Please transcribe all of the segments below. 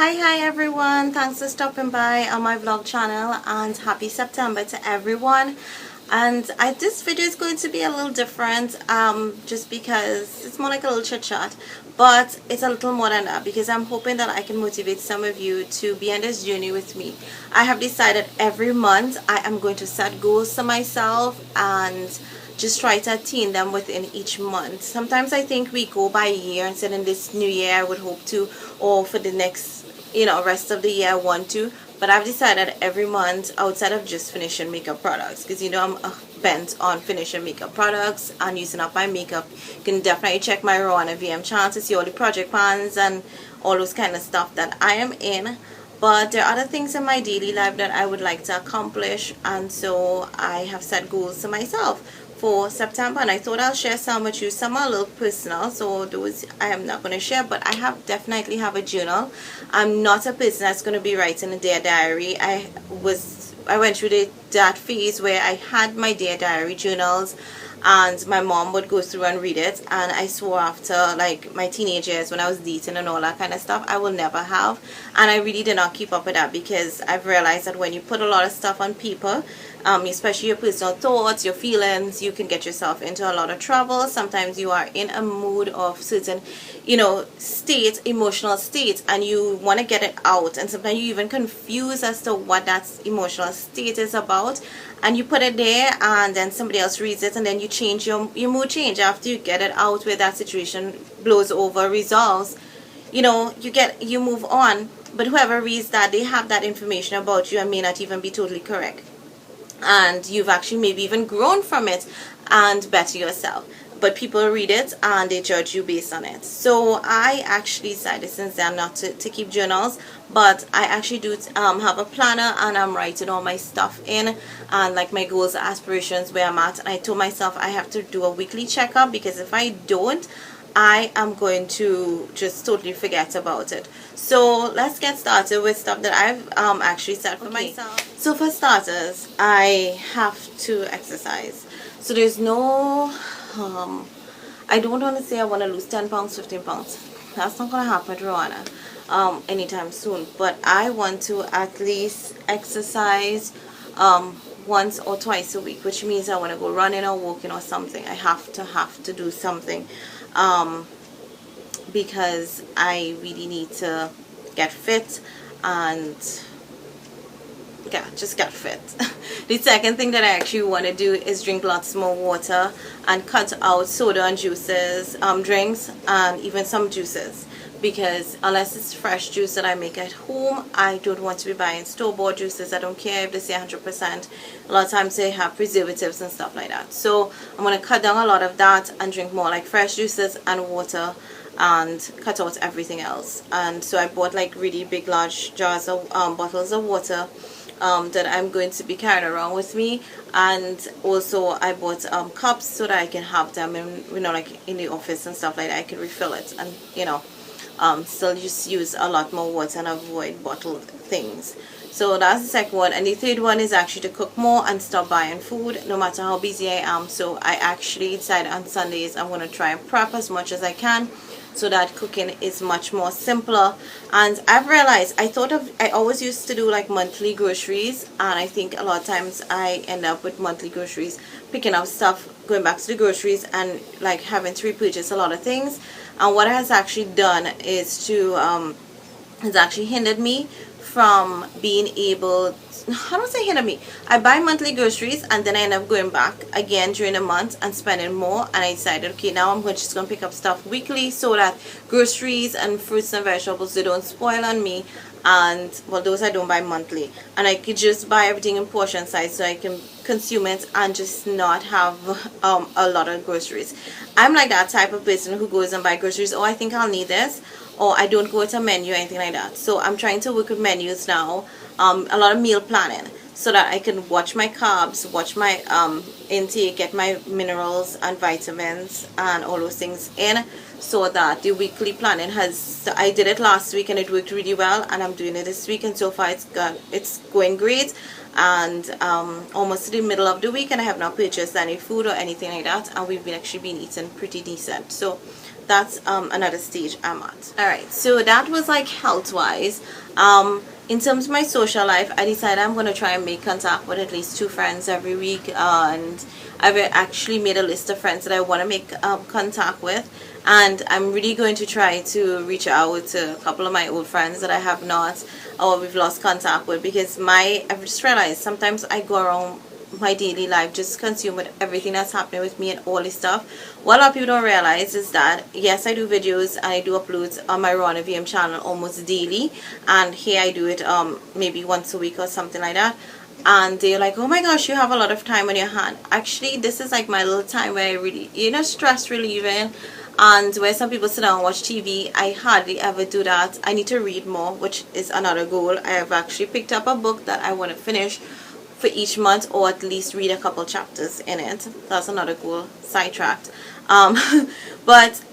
Hi everyone, thanks for stopping by on my vlog channel and happy September to everyone. And this video is going to be a little different just because it's more like a little chit chat, but it's a little more than that because I'm hoping that I can motivate some of you to be on this journey with me. I have decided every month I am going to set goals for myself and just try to attain them within each month. Sometimes I think we go by a year and said in this new year I would hope to, or for the next rest of the year I want to, but I've decided every month outside of just finishing makeup products, because I'm bent on finishing makeup products and using up my makeup. You can definitely check my Rowana VM channel to see all the project plans and all those kind of stuff that I am in. But there are other things in my daily life that I would like to accomplish, and so I have set goals to myself for September, and I thought I'll share some with you. Some are a little personal, so those I am not going to share, but I definitely have a journal. I'm not a person that's going to be writing a Dear Diary. I went through that phase where I had my Dear Diary journals and my mom would go through and read it, and I swore after like my teenage years when I was dating and all that kind of stuff I will never have, and I really did not keep up with that because I've realized that when you put a lot of stuff on paper, especially your personal thoughts, your feelings, you can get yourself into a lot of trouble. Sometimes you are in a mood of certain emotional state, and you want to get it out, and sometimes you even confuse as to what that emotional state is about, and you put it there and then somebody else reads it, and then you change your mood change after you get it out, where that situation blows over, resolves, you move on. But whoever reads that, they have that information about you and may not even be totally correct, and you've actually maybe even grown from it and better yourself, but people read it and they judge you based on it. So I actually decided since then not to keep journals, but I actually do have a planner, and I'm writing all my stuff in, and like my goals, aspirations, where I'm at, and I told myself I have to do a weekly checkup, because if I don't, I am going to just totally forget about it. So let's get started with stuff that I've actually set for myself. So for starters, I have to exercise. So there's no I don't want to say I want to lose 10 pounds, 15 pounds. That's not going to happen, Rowana, anytime soon. But I want to at least exercise once or twice a week, which means I want to go running or walking or something. I have to do something because I really need to get fit and just get fit. The second thing that I actually want to do is drink lots more water and cut out soda and juices, drinks, and even some juices, because unless it's fresh juice that I make at home, I don't want to be buying store-bought juices. I don't care if they say 100%. A lot of times they have preservatives and stuff like that. So I'm going to cut down a lot of that and drink more like fresh juices and water, and cut out everything else. And so I bought like really big large jars of bottles of water that I'm going to be carrying around with me, and also I bought cups so that I can have them in, like in the office and stuff like that. I can refill it and still just use a lot more water and avoid bottled things. So that's the second one. And the third one is actually to cook more and stop buying food no matter how busy I am. So I actually decided on Sundays I'm going to try and prep as much as I can, so that cooking is much more simpler. And I've realized I always used to do like monthly groceries, and I think a lot of times I end up with monthly groceries, picking up stuff, going back to the groceries, and like having to repurchase a lot of things. And what it has actually done is has actually hindered me from being able, how do I say hindered me? I buy monthly groceries and then I end up going back again during the month and spending more, and I decided, okay, now I'm just going to pick up stuff weekly so that groceries and fruits and vegetables, they don't spoil on me. And well, those I don't buy monthly, and I could just buy everything in portion size so I can consume it and just not have a lot of groceries. I'm like that type of person who goes and buy groceries. Oh, I think I'll need this, or I don't go with a menu or anything like that. So I'm trying to work with menus now, a lot of meal planning, so that I can watch my carbs, watch my intake, get my minerals and vitamins and all those things in, so that the weekly planning I did it last week and it worked really well, and I'm doing it this week, and so far it's going great. And almost to the middle of the week, and I have not purchased any food or anything like that, and we've actually been eating pretty decent. So that's another stage I'm at. All right, so that was like health wise. In terms of my social life, I decided I'm going to try and make contact with at least 2 friends every week, and I've actually made a list of friends that I want to make contact with, and I'm really going to try to reach out to a couple of my old friends that I have not, or we've lost contact with, because I've just realized sometimes I go around my daily life just consumed with everything that's happening with me and all this stuff. What a lot of people don't realize is that yes, I do videos and I do uploads on my Rhonda VM channel almost daily, and here I do it maybe once a week or something like that, and they're like, oh my gosh, you have a lot of time on your hand. Actually, this is like my little time where I really, stress relieving, and where some people sit down and watch TV. I hardly ever do that. I need to read more, which is another goal. I have actually picked up a book that I want to finish for each month, or at least read a couple chapters in it. That's another goal, sidetracked. But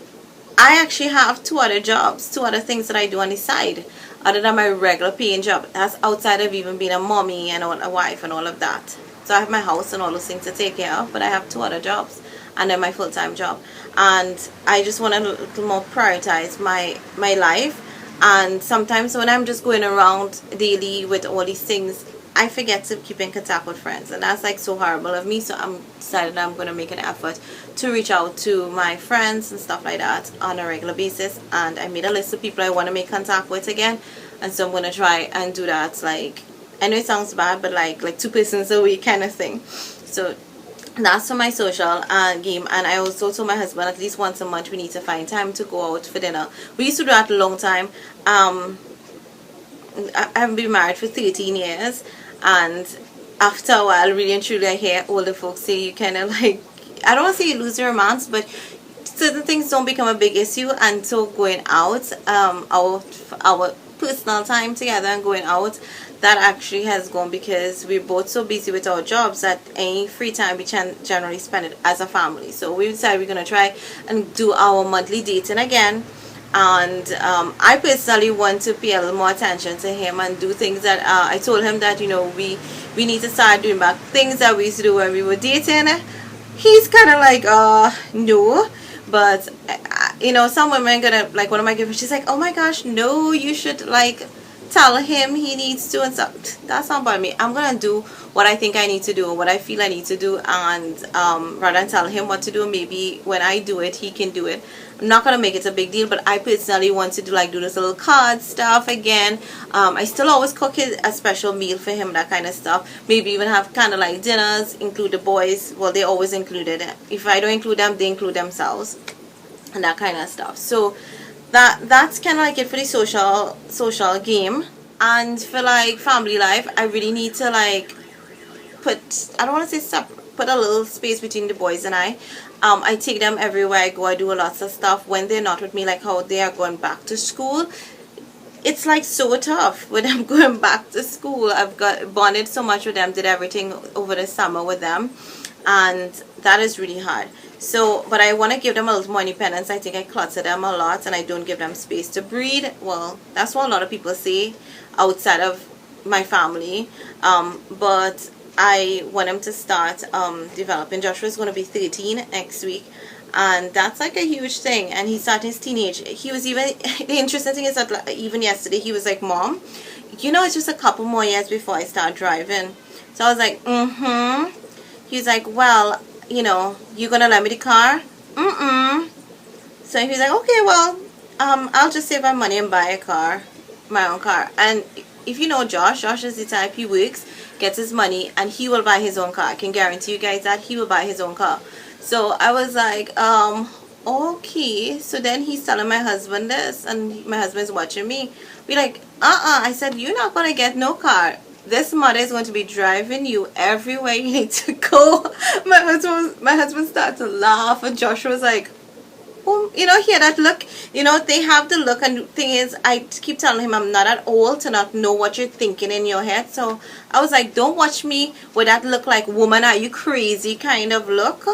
I actually have 2 other jobs, 2 other things that I do on the side other than my regular paying job. That's outside of even being a mommy and a wife and all of that. So I have my house and all those things to take care of, but I have 2 other jobs and then my full-time job, and I just want to a little more prioritize my life. And sometimes when I'm just going around daily with all these things, I forget to keep in contact with friends, and that's like so horrible of me. So I'm decided I'm going to make an effort to reach out to my friends and stuff like that on a regular basis, and I made a list of people I want to make contact with again, and so I'm going to try and do that. Like, I know it sounds bad, but like 2 persons a week kind of thing. So that's for my social game. And I also told my husband at least once a month we need to find time to go out for dinner. We used to do that a long time. I haven't been married for 13 years, and after a while, really and truly, I hear older folks say you kind of like, I don't want to say you lose your romance, but certain things don't become a big issue. And so going out, our personal time together and going out, that actually has gone, because we're both so busy with our jobs that any free time we generally spend it as a family. So we decided we're going to try and do our monthly dating again. And I personally want to pay a little more attention to him and do things that I told him that we need to start doing back things that we used to do when we were dating. He's kind of like no, but some women gonna, like, one of my girlfriends, she's like, oh my gosh, no, you should like tell him he needs to and stuff. That's not about me. I'm gonna do what I think I need to do, what I feel I need to do, and rather than tell him what to do, maybe when I do it he can do it. I'm not gonna make it a big deal, but I personally want to do this little card stuff again. I still always cook a special meal for him, that kind of stuff. Maybe even have kind of like dinners, include the boys. Well, they always included. If I don't include them, they include themselves, and that kind of stuff. So that's kind of like it for the social game. And for like family life, I really need to like I don't want to say put a little space between the boys and I take them everywhere I go. I do lots of stuff when they're not with me, like how they are going back to school. It's like so tough with them going back to school. I've got bonded so much with them, did everything over the summer with them, and that is really hard. So, but I want to give them a little more independence. I think I clutter them a lot and I don't give them space to breathe. Well, that's what a lot of people say outside of my family. But I want him to start developing. Joshua's going to be 13 next week, and that's like a huge thing. And he's starting his teenage. He was even, the interesting thing is that like, even yesterday he was like, Mom, it's just a couple more years before I start driving. So I was like, He's like, well, you're gonna lend me the car? So he's like, okay, well, I'll just save my money and buy my own car. And if you know Josh is the type, he works, gets his money, and he will buy his own car. I can guarantee you guys that he will buy his own car. So I was like, okay. So then he's telling my husband this, and my husband's watching me. We're like, I said, you're not gonna get no car. This mother is going to be driving you everywhere you need to go. My husband started to laugh, and Joshua was like, oh, hear that look. They have the look, and the thing is, I keep telling him I'm not at old to not know what you're thinking in your head. So I was like, don't watch me with that look like, woman, are you crazy kind of look.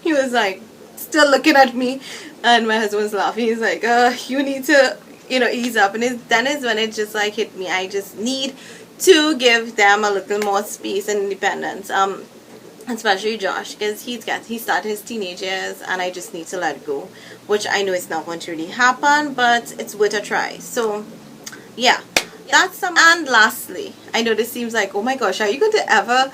He was like, still looking at me, and my husband's laughing. He's like, you need to, ease up. And then is when it just like hit me. I just need to give them a little more space and independence. especially Josh, because he started his teenage years and I just need to let go, which I know is not going to really happen, but it's worth a try. So yeah, that's some. And lastly, I know this seems like, oh my gosh, are you going to ever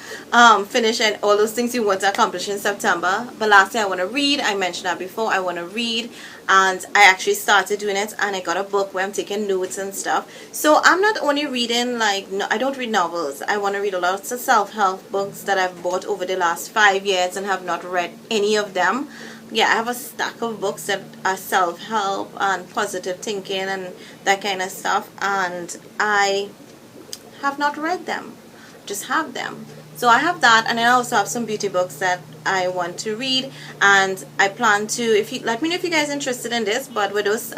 finish and all those things you want to accomplish in September? But lastly, I want to read. I mentioned that before. I want to read, and I actually started doing it, and I got a book where I'm taking notes and stuff. So I'm not only reading, like, no, I don't read novels. I want to read lots of self-help books that I've bought over the last 5 years and have not read any of them. Yeah, I have a stack of books that are self-help and positive thinking and that kind of stuff, and I have not read them, just have them. So I have that, and I also have some beauty books that I want to read, and I plan to, if you let me know if you guys are interested in this, but with those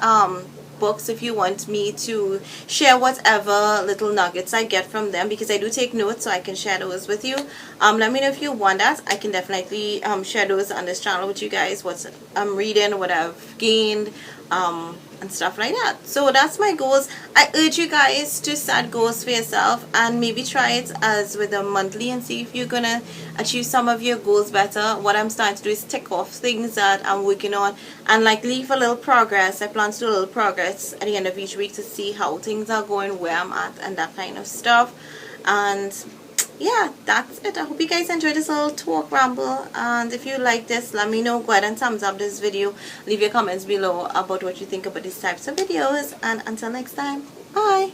books, if you want me to share whatever little nuggets I get from them, because I do take notes, so I can share those with you. Let me know if you want that. I can definitely share those on this channel with you guys, what I'm reading, what I've gained, and stuff like that. So that's my goals. I urge you guys to set goals for yourself and maybe try it as with a monthly and see if you're gonna achieve some of your goals better. What I'm starting to do is tick off things that I'm working on and like leave a little progress. I plan to do a little progress at the end of each week to see how things are going, where I'm at, and that kind of stuff. And yeah, that's it. I hope you guys enjoyed this little talk ramble, and if you like this, let me know. Go ahead and thumbs up this video, leave your comments below about what you think about these types of videos, and until next time, bye.